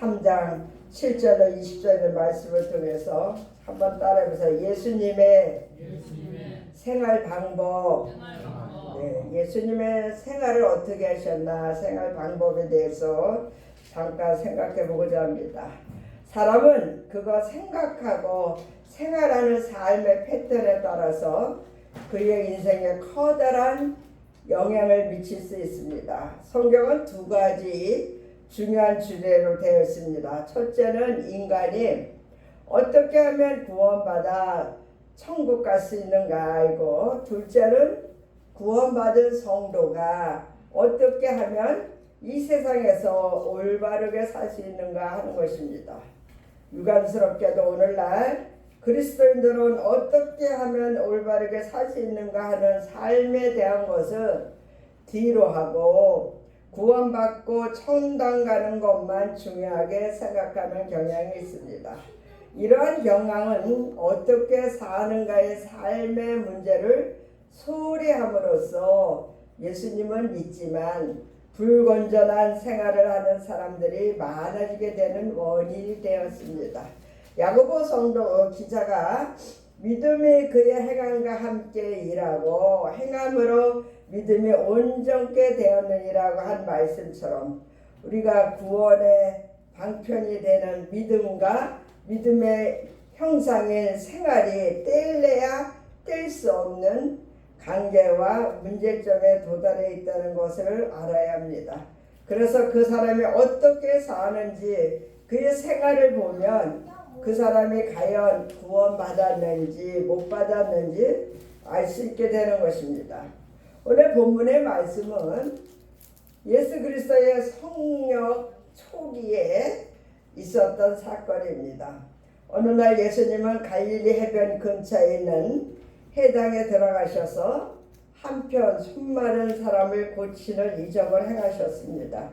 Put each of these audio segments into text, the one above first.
3장 7절로 20절의 말씀을 통해서 한번 따라해보세요. 예수님의 생활 방법. 네, 예수님의 생활을 어떻게 하셨나, 생활 방법에 대해서 잠깐 생각해 보고자 합니다. 사람은 그거 생각하고 생활하는 삶의 패턴에 따라서 그의 인생에 커다란 영향을 미칠 수 있습니다. 성경은 두 가지 중요한 주제로 되어 있습니다. 첫째는 인간이 어떻게 하면 구원받아 천국 갈 수 있는가이고, 둘째는 구원받은 성도가 어떻게 하면 이 세상에서 올바르게 살 수 있는가 하는 것입니다. 유감스럽게도 오늘날 그리스도인들은 어떻게 하면 올바르게 살 수 있는가 하는 삶에 대한 것은 뒤로 하고 구원받고 천당 가는 것만 중요하게 생각하는 경향이 있습니다. 이러한 경향은 어떻게 사는가의 삶의 문제를 소홀히 함으로써 예수님은 믿지만 불건전한 생활을 하는 사람들이 많아지게 되는 원인이 되었습니다. 야고보 성도 기자가 믿음이 그의 행함과 함께 일하고 행함으로 믿음이 온전케 되었느니라고 한 말씀처럼, 우리가 구원의 방편이 되는 믿음과 믿음의 형상인 생활이 뗄래야 뗄 수 없는 관계와 문제점에 도달해 있다는 것을 알아야 합니다. 그래서 그 사람이 어떻게 사는지, 그의 생활을 보면 그 사람이 과연 구원받았는지 못 받았는지 알 수 있게 되는 것입니다. 오늘 본문의 말씀은 예수 그리스도의 성령 초기에 있었던 사건입니다. 어느 날 예수님은 갈릴리 해변 근처에 있는 해당에 들어가셔서 한편 수많은 사람을 고치는 이적을 행하셨습니다.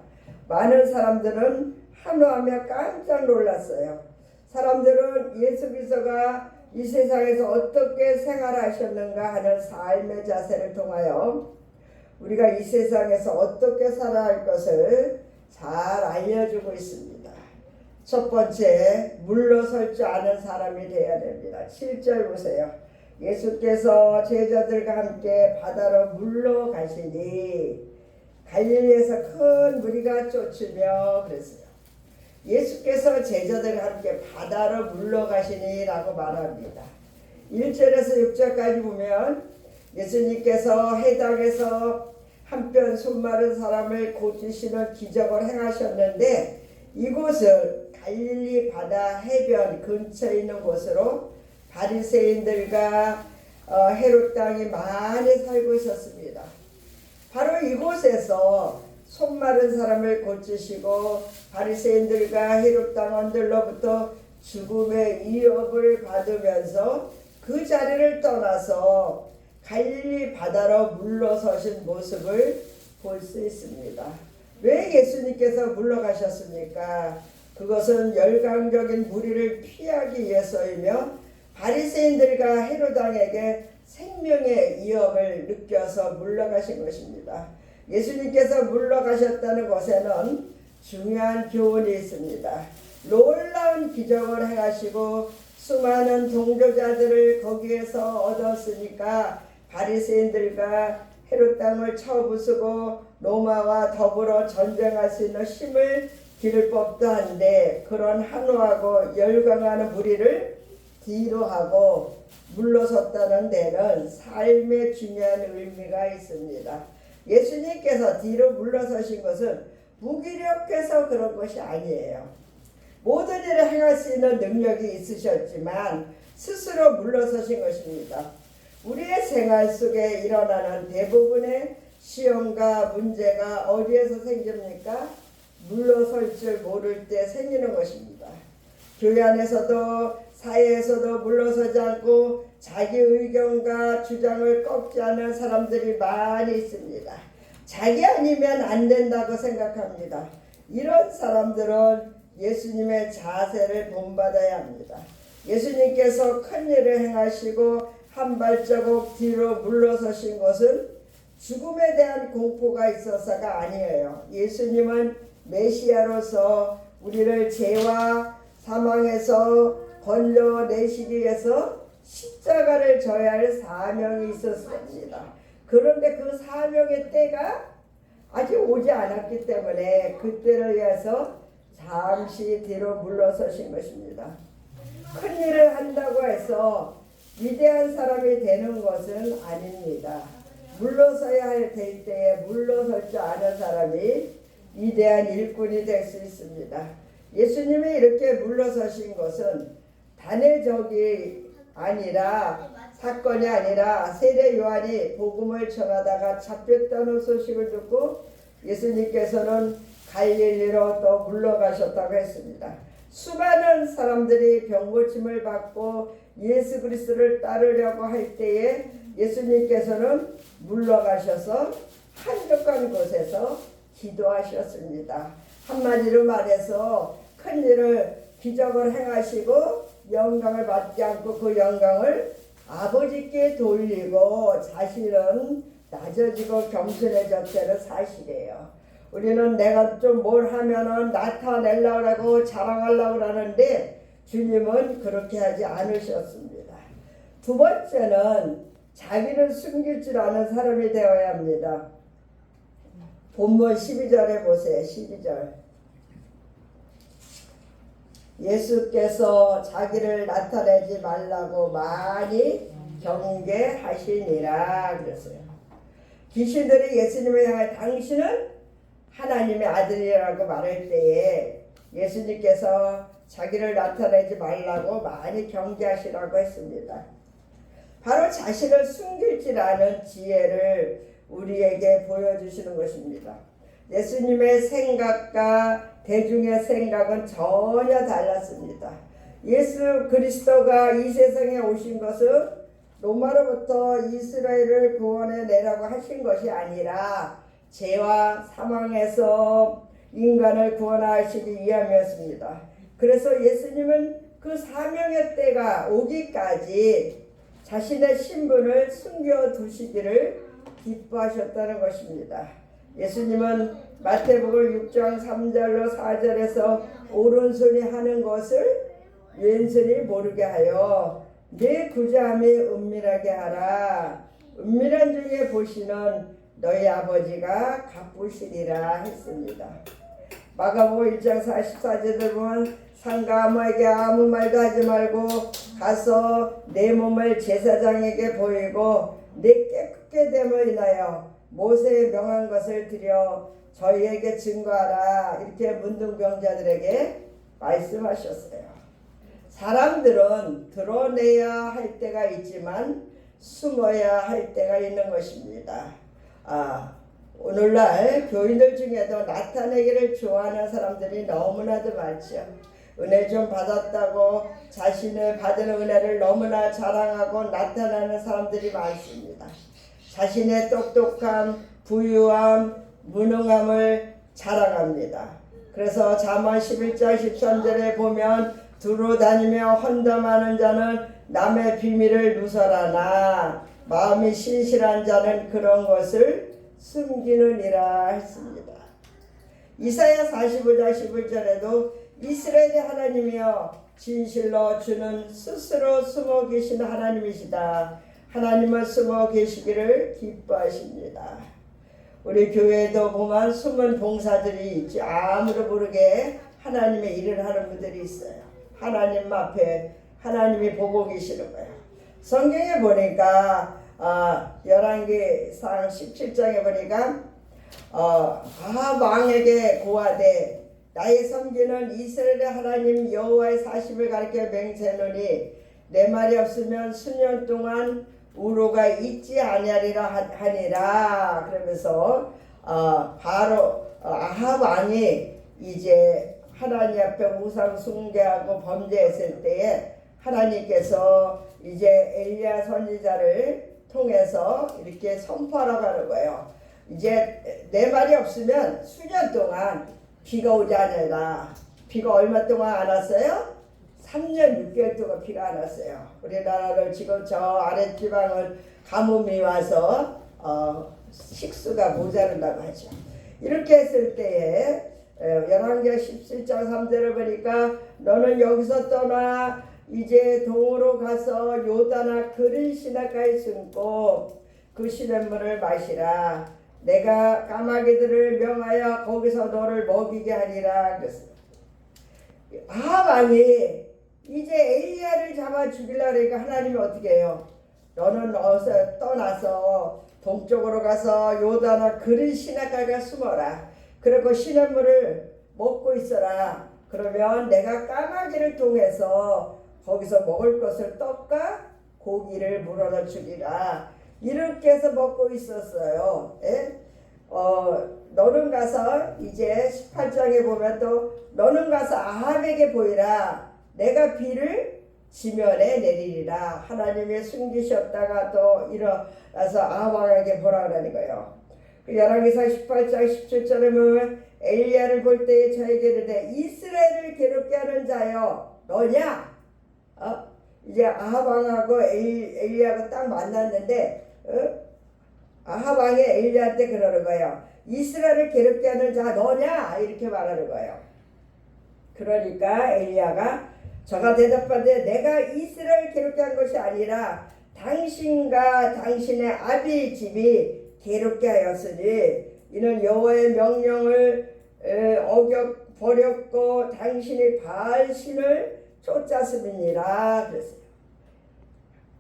많은 사람들은 한호하며 깜짝 놀랐어요. 사람들은 예수 그리스도가 이 세상에서 어떻게 생활하셨는가 하는 삶의 자세를 통하여 우리가 이 세상에서 어떻게 살아야 할 것을 잘 알려주고 있습니다. 첫 번째, 물러설 줄 아는 사람이 되어야 됩니다. 7절 보세요. 예수께서 제자들과 함께 바다로 물러가시니 갈릴리에서 큰 무리가 쫓으며 그랬어요. 예수께서 제자들과 함께 바다로 물러가시니 라고 말합니다. 1절에서 6절까지 보면 예수님께서 해당에서 한편 수많은 사람을 고치시는 기적을 행하셨는데, 이곳은 갈릴리 바다 해변 근처에 있는 곳으로 바리새인들과 헤롯 땅이 많이 살고 있었습니다. 바로 이곳에서 손마른 사람을 고치시고 바리새인들과 헤롯 당원들로부터 죽음의 위협을 받으면서 그 자리를 떠나서 갈릴리 바다로 물러서신 모습을 볼 수 있습니다. 왜 예수님께서 물러가셨습니까? 그것은 열강적인 무리를 피하기 위해서이며 바리새인들과 헤롯 왕에게 생명의 위협을 느껴서 물러가신 것입니다. 예수님께서 물러가셨다는 것에는 중요한 교훈이 있습니다. 놀라운 기적을 행하시고 수많은 동조자들을 거기에서 얻었으니까 바리새인들과 헤롯 땅을 쳐부수고 로마와 더불어 전쟁할 수 있는 힘을 기를 법도 한데, 그런 한호하고 열광하는 무리를 뒤로 하고 물러섰다는 데는 삶의 중요한 의미가 있습니다. 예수님께서 뒤로 물러서신 것은 무기력해서 그런 것이 아니에요. 모든 일을 행할 수 있는 능력이 있으셨지만 스스로 물러서신 것입니다. 우리의 생활 속에 일어나는 대부분의 시험과 문제가 어디에서 생깁니까? 물러설 줄 모를 때 생기는 것입니다. 교회 안에서도 사회에서도 물러서지 않고 자기 의견과 주장을 꺾지 않는 사람들이 많이 있습니다. 자기 아니면 안 된다고 생각합니다. 이런 사람들은 예수님의 자세를 본받아야 합니다. 예수님께서 큰 일을 행하시고 한 발자국 뒤로 물러서신 것은 죽음에 대한 공포가 있어서가 아니에요. 예수님은 메시아로서 우리를 죄와 사망에서 건져내시기 위해서 십자가를 져야 할 사명이 있었습니다. 그런데 그 사명의 때가 아직 오지 않았기 때문에 그때를 위해서 잠시 뒤로 물러서신 것입니다. 큰 일을 한다고 해서 위대한 사람이 되는 것은 아닙니다. 물러서야 할 때에 물러설 줄 아는 사람이 위대한 일꾼이 될 수 있습니다. 예수님이 이렇게 물러서신 것은 단회적이 아니라 사건이 아니라 세례 요한이 복음을 전하다가 잡혔다는 소식을 듣고 예수님께서는 갈릴리로 또 물러가셨다고 했습니다. 수많은 사람들이 병고침을 받고 예수 그리스도를 따르려고 할 때에 예수님께서는 물러가셔서 한적한 곳에서 기도하셨습니다. 한마디로 말해서 큰 일을 기적을 행하시고 영광을 받지 않고 그 영광을 아버지께 돌리고 자신은 낮아지고 겸손해졌다는 사실이에요. 우리는 내가 좀 뭘 하면은 나타내려고 하고 자랑하려고 하는데 주님은 그렇게 하지 않으셨습니다. 두 번째는 자기를 숨길 줄 아는 사람이 되어야 합니다. 본문 12절에 보세요. 12절. 예수께서 자기를 나타내지 말라고 많이 경계하시니라 그랬어요. 귀신들이 예수님을 향해 당신은 하나님의 아들이라고 말할 때에 예수님께서 자기를 나타내지 말라고 많이 경계하시라고 했습니다. 바로 자신을 숨길 줄 아는 지혜를 우리에게 보여주시는 것입니다. 예수님의 생각과 대중의 생각은 전혀 달랐습니다. 예수 그리스도가 이 세상에 오신 것은 로마로부터 이스라엘을 구원해내라고 하신 것이 아니라 죄와 사망에서 인간을 구원하시기 위함이었습니다. 그래서 예수님은 그 사명의 때가 오기까지 자신의 신분을 숨겨두시기를 기뻐하셨다는 것입니다. 예수님은 마태복음 6장 3절로 4절에서 오른손이 하는 것을 왼손이 모르게 하여 내 구자함이 은밀하게 하라. 은밀한 중에 보시는 너희 아버지가 갚으시리라 했습니다. 마가복음 1장 44절에 보면 상가모에게 아무 말도 하지 말고 가서 내 몸을 제사장에게 보이고 내 깨끗게 됨을 인하여 모세의 명한 것을 드려 저희에게 증거하라. 이렇게 문둥병자들에게 말씀하셨어요. 사람들은 드러내야 할 때가 있지만 숨어야 할 때가 있는 것입니다. 오늘날 교인들 중에도 나타내기를 좋아하는 사람들이 너무나도 많죠. 은혜 좀 받았다고 자신의 받은 은혜를 너무나 자랑하고 나타나는 사람들이 많습니다. 자신의 똑똑함, 부유함, 무능함을 자랑합니다. 그래서 잠언 11장 13절에 보면 두루 다니며 헌담하는 자는 남의 비밀을 누설하나 마음이 신실한 자는 그런 것을 숨기느니라 했습니다. 이사야 45장 11절에도 이스라엘의 하나님이여 진실로 주는 스스로 숨어 계신 하나님이시다. 하나님은 숨어 계시기를 기뻐하십니다. 우리 교회에도 보면 숨은 봉사들이 있지. 아무도 모르게 하나님의 일을 하는 분들이 있어요. 하나님 앞에 하나님이 보고 계시는 거예요. 성경에 보니까 열왕기상 17장에 보니까 아합 왕에게 고하되 나의 섬기는 이스라엘의 하나님 여호와의 사심을 가리켜 맹세하노니 내 말이 없으면 수년 동안 우로가 있지 아니하리라 하니라. 그러면서 바로 아합 왕이 이제 하나님 앞에 우상 숭배하고 범죄했을 때에 하나님께서 이제 엘리야 선지자를 통해서 이렇게 선포하라고 하는 거예요. 이제 내 말이 없으면 수년 동안 비가 오지 않으라. 비가 얼마 동안 안 왔어요? 3년 6개월 동안 비가 안 왔어요. 우리나라를 지금 저 아랫지방은 가뭄이 와서 식수가 모자른다고 하죠. 이렇게 했을 때에 열왕기하 17장 3절을 보니까 너는 여기서 떠나 이제 동으로 가서 요단아 그린 시냇가에 숨고 그 시냇물을 마시라. 내가 까마귀들을 명하여 거기서 너를 먹이게 하리라. 그랬어요. 아합 왕이 이제 엘리야를 잡아 죽이려고 하니까 하나님이 어떻게 해요? 너는 떠나서 동쪽으로 가서 요단아 그린 시냇가에 숨어라. 그리고 시냇물을 먹고 있어라. 그러면 내가 까마귀를 통해서 거기서 먹을 것을 떡과 고기를 물어다 주리라. 이렇게 해서 먹고 있었어요. 너는 가서 이제 18장에 보면 또 너는 가서 아합에게 보이라. 내가 비를 지면에 내리리라. 하나님이 숨기셨다가 또 일어나서 아합 왕에게 보라 그러는 거예요. 열왕기상 18장 17절에 보면 엘리야를 볼 때에 저에게 이르되 이스라엘을 괴롭게 하는 자여 너냐? 이제 아합 왕하고 엘리야가 딱 만났는데 아합 왕이 엘리야한테 그러는 거예요. 이스라엘을 괴롭게 하는 자 너냐? 이렇게 말하는 거예요. 그러니까 엘리야가 저가 대답하되 내가 이스라엘 괴롭게 한 것이 아니라 당신과 당신의 아비 집이 괴롭게 하였으니 이는 여호와의 명령을 버렸고 당신이 바알 신을 쫓았음이니라 그랬어요.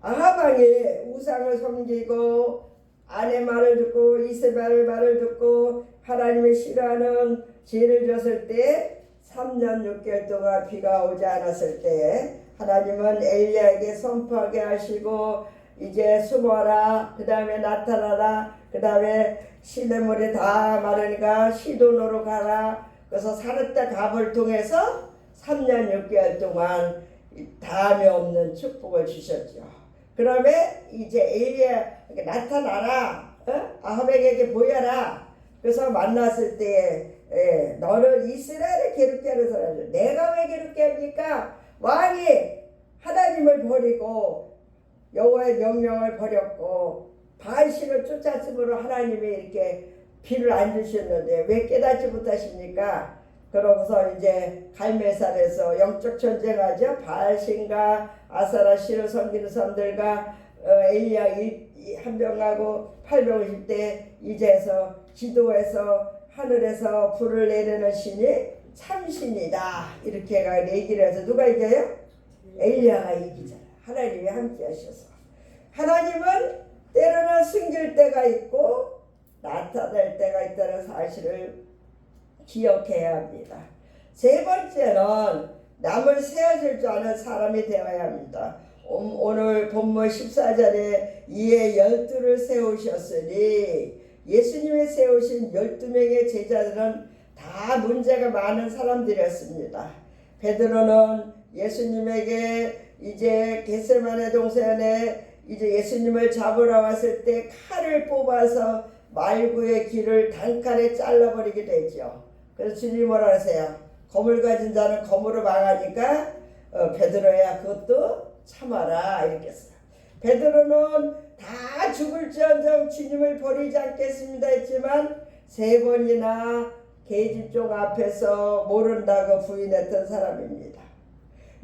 아합 왕이 우상을 섬기고 아내 말을 듣고 이세벨 말을 듣고 하나님의 싫어하는 죄를 졌을 때 3년 6개월 동안 비가 오지 않았을 때 하나님은 엘리야에게 선포하게 하시고 이제 숨어라. 그 다음에 나타나라. 그 다음에 시냇물이 다 마르니까 시돈으로 가라. 그래서 사르타 갑을 통해서 3년 6개월 동안 다함이 없는 축복을 주셨죠. 그러면 이제 엘리야 나타나라. 아합에게 보여라. 그래서 만났을 때 너는 이스라엘을 괴롭게 하는 사람이야. 내가 왜 괴롭게 합니까? 왕이 하나님을 버리고 여호와의 명령을 버렸고 바알신을 쫓았으므로 하나님이 이렇게 비를 안 주셨는데 왜 깨닫지 못하십니까? 그러고서 이제 갈멜산에서 영적 전쟁하죠. 바알신과 아사라 신을 섬기는 사람들과 엘리야 한 명하고 850대 이제서 기도해서 하늘에서 불을 내리는 신이 참신이다. 이렇게 얘기를 해서 누가 이겨요? 엘리야가 이기잖아. 하나님이 함께 하셔서. 하나님은 때로는 숨길 때가 있고 나타날 때가 있다는 사실을 기억해야 합니다. 세 번째는 남을 세워줄 줄 아는 사람이 되어야 합니다. 오늘 본문 14절에 이에 12를 세우셨으니 예수님이 세우신 12명의 제자들은 다 문제가 많은 사람들이었습니다. 베드로는 예수님에게 이제 겟세마네 동산에 이제 예수님을 잡으러 왔을 때 칼을 뽑아서 말구의 귀를 단칼에 잘라버리게 되죠. 그래서 주님이 뭐라 하세요? 검을 가진 자는 검으로 망하니까 베드로야 그것도 참아라 이렇게 했어요. 베드로는 다 죽을지언정 주님을 버리지 않겠습니다 했지만 3번이나 계집종 앞에서 모른다고 부인했던 사람입니다.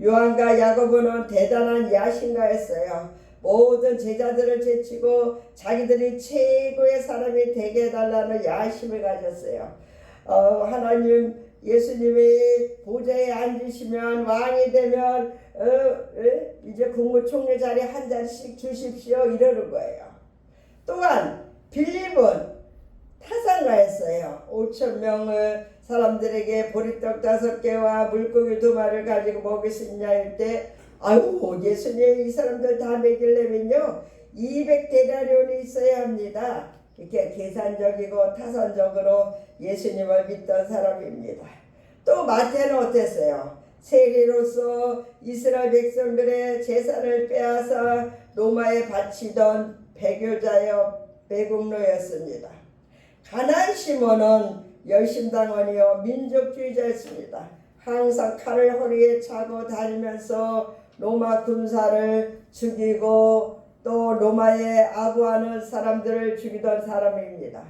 요한과 야고보는 대단한 야신가였어요. 모든 제자들을 제치고 자기들이 최고의 사람이 되게 해달라는 야심을 가졌어요. 하나님 예수님이 보좌에 앉으시면 왕이 되면 이제 국무총리 자리 한 자리씩 주십시오 이러는 거예요. 또한 빌립은 타산가였어요. 5,000명을 사람들에게 보리떡 5개와 물고기 2마리를 가지고 먹일 수 있냐 할 때 아이고 예수님 이 사람들 다 먹이려면요 200데나리온이 있어야 합니다. 이렇게 계산적이고 타산적으로 예수님을 믿던 사람입니다. 또 마태는 어땠어요? 세리로서 이스라엘 백성들의 재산을 빼앗아 로마에 바치던 배교자여 배국노였습니다. 가나안 시몬은 열심당원이요 민족주의자였습니다. 항상 칼을 허리에 차고 다니면서 로마 군사를 죽이고 또 로마에 아부하는 사람들을 죽이던 사람입니다.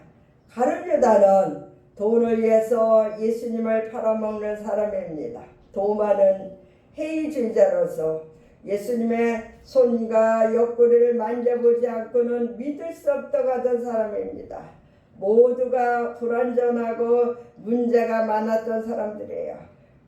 가룟유다는 돈을 위해서 예수님을 팔아먹는 사람입니다. 도마는 회의주의자로서 예수님의 손과 옆구리를 만져보지 않고는 믿을 수 없다고 하던 사람입니다. 모두가 불완전하고 문제가 많았던 사람들이에요.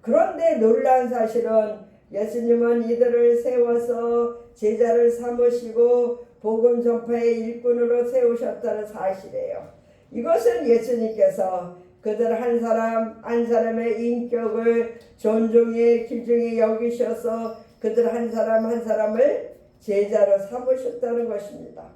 그런데 놀라운 사실은 예수님은 이들을 세워서 제자를 삼으시고 복음 전파의 일꾼으로 세우셨다는 사실이에요. 이것은 예수님께서 그들 한 사람 한 사람의 인격을 존중에 귀중히 여기셔서 그들 한 사람 한 사람을 제자로 삼으셨다는 것입니다.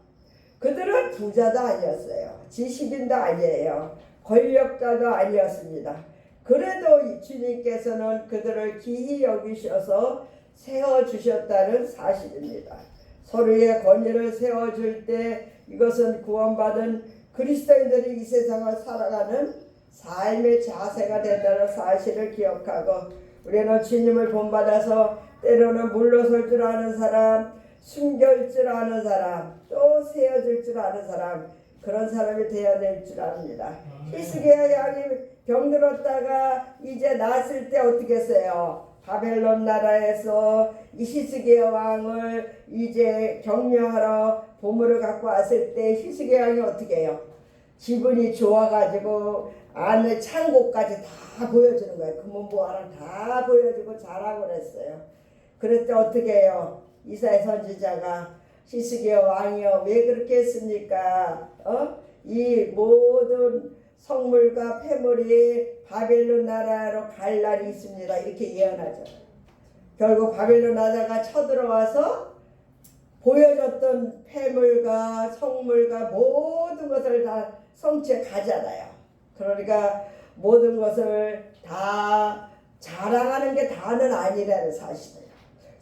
그들은 부자도 아니었어요. 지식인도 아니에요. 권력자도 아니었습니다. 그래도 주님께서는 그들을 귀히 여기셔서 세워주셨다는 사실입니다. 서로의 권위를 세워줄 때 이것은 구원받은 그리스도인들이 이 세상을 살아가는 삶의 자세가 된다는 사실을 기억하고 우리는 주님을 본받아서 때로는 물러설 줄 아는 사람, 숨길 줄 아는 사람, 또 세워줄 줄 아는 사람, 그런 사람이 되어야 될 줄 압니다. 히스기야 왕이 병들었다가 이제 낫을 때 어떻게 했어요? 바벨론 나라에서 이 히스기야 왕을 이제 격려하러 보물을 갖고 왔을 때 히스기야 왕이 어떻게 해요? 기분이 좋아가지고 안에 창고까지 다 보여주는 거예요. 금은보화를 다 보여주고 자랑을 했어요. 그럴 때 어떻게 해요? 이사야 선지자가 히스기야 왕이요 왜 그렇게 했습니까? 이 모든 성물과 폐물이 바벨론 나라로 갈 날이 있습니다. 이렇게 예언하죠. 결국 바벨론 나라가 쳐들어와서 보여줬던 폐물과 성물과 모든 것을 다 성취해 가잖아요. 그러니까 모든 것을 다 자랑하는 게 다는 아니라는 사실이에요.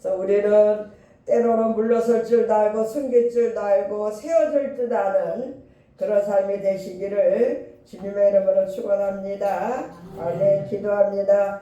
그래서 우리는 때로는 물러설 줄도 알고 숨길 줄도 알고 세워줄 줄 아는 그런 삶이 되시기를 주님의 이름으로 축원합니다. 아멘. 기도합니다.